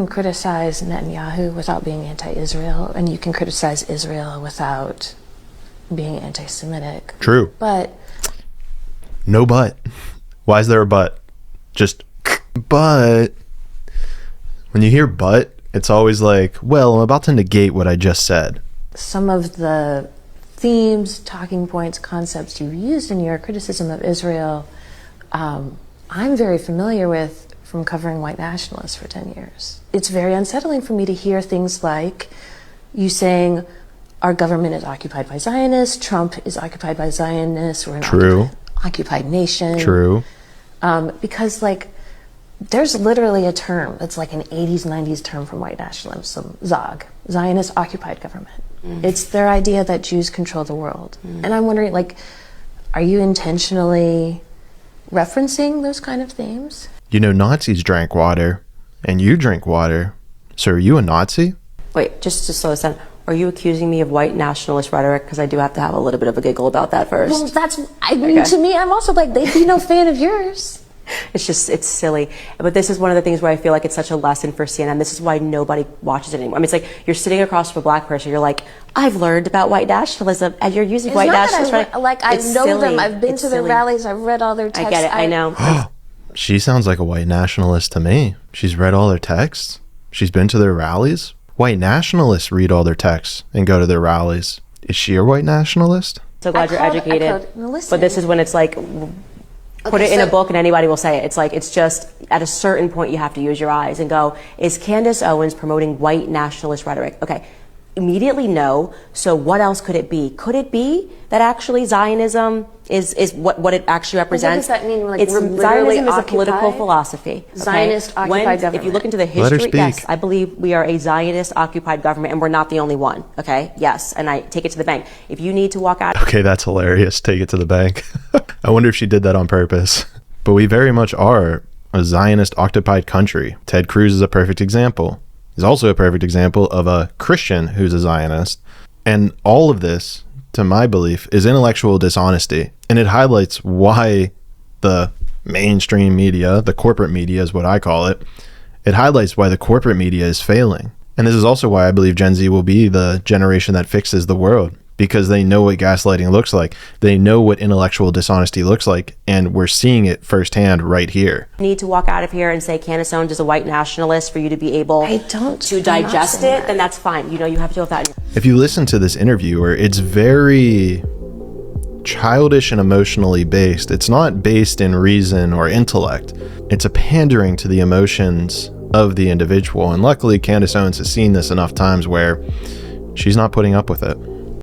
You can criticize Netanyahu without being anti-Israel, and you can criticize Israel without being anti-Semitic. True. But no but. Why is there a but? Just but. When you hear but, it's always like, well, I'm about to negate what I just said. Some of the themes, talking points, concepts you've used in your criticism of Israel, I'm very familiar with from covering white nationalists for 10 years. It's very unsettling for me to hear things like you saying our government is occupied by Zionists, Trump is occupied by Zionists, we're an occupied nation. True. Because like there's literally a term that's like an 80s, 90s term from white nationalism, ZOG, Zionist occupied government. It's their idea that Jews control the world. And I'm wondering, like, are you intentionally referencing those kind of themes? You know, Nazis drank water, and you drink water. So are you a Nazi? Wait, just to slow this down. Are you accusing me of white nationalist rhetoric? Because I do have to have a little bit of a giggle about that first. Well, to me, I'm also like, they'd be no fan of yours. It's silly. But this is one of the things where I feel like it's such a lesson for CNN. This is why nobody watches it anymore. I mean, it's like you're sitting across from a black person, you're like, I've learned about white nationalism, and you're using white nationalism. I know them, I've been to their rallies, I've read all their texts. I get it, I know. She sounds like a white nationalist to me. She's read all their texts. She's been to their rallies. White nationalists read all their texts and go to their rallies. Is she a white nationalist? So glad you're educated. But this is when it's like, put it in a book and anybody will say it. It's like, it's just at a certain point you have to use your eyes and go, is Candace Owens promoting white nationalist rhetoric? Okay, immediately no. So what else could it be? Could it be that actually Zionism is what it actually represents? What does that mean? Like, Zionism is a political philosophy. Okay? Zionist occupied government. If you look into the history, yes, I believe we are a Zionist occupied government and we're not the only one. Okay, yes, and I take it to the bank. If you need to walk out. Okay, that's hilarious. Take it to the bank. I wonder if she did that on purpose. But we very much are a Zionist occupied country. Ted Cruz is a perfect example. He's also a perfect example of a Christian who's a Zionist. And all of this, to my belief, is intellectual dishonesty. And it highlights why the mainstream media, the corporate media is what I call it, it highlights why the corporate media is failing. And this is also why I believe Gen Z will be the generation that fixes the world, because they know what gaslighting looks like. They know what intellectual dishonesty looks like, and we're seeing it firsthand right here. You need to walk out of here and say Candace Owens is a white nationalist for you to be able to digest it, then that's fine. You know, you have to deal with that. If you listen to this interviewer, it's very childish and emotionally based. It's not based in reason or intellect. It's a pandering to the emotions of the individual. And luckily, Candace Owens has seen this enough times where she's not putting up with it.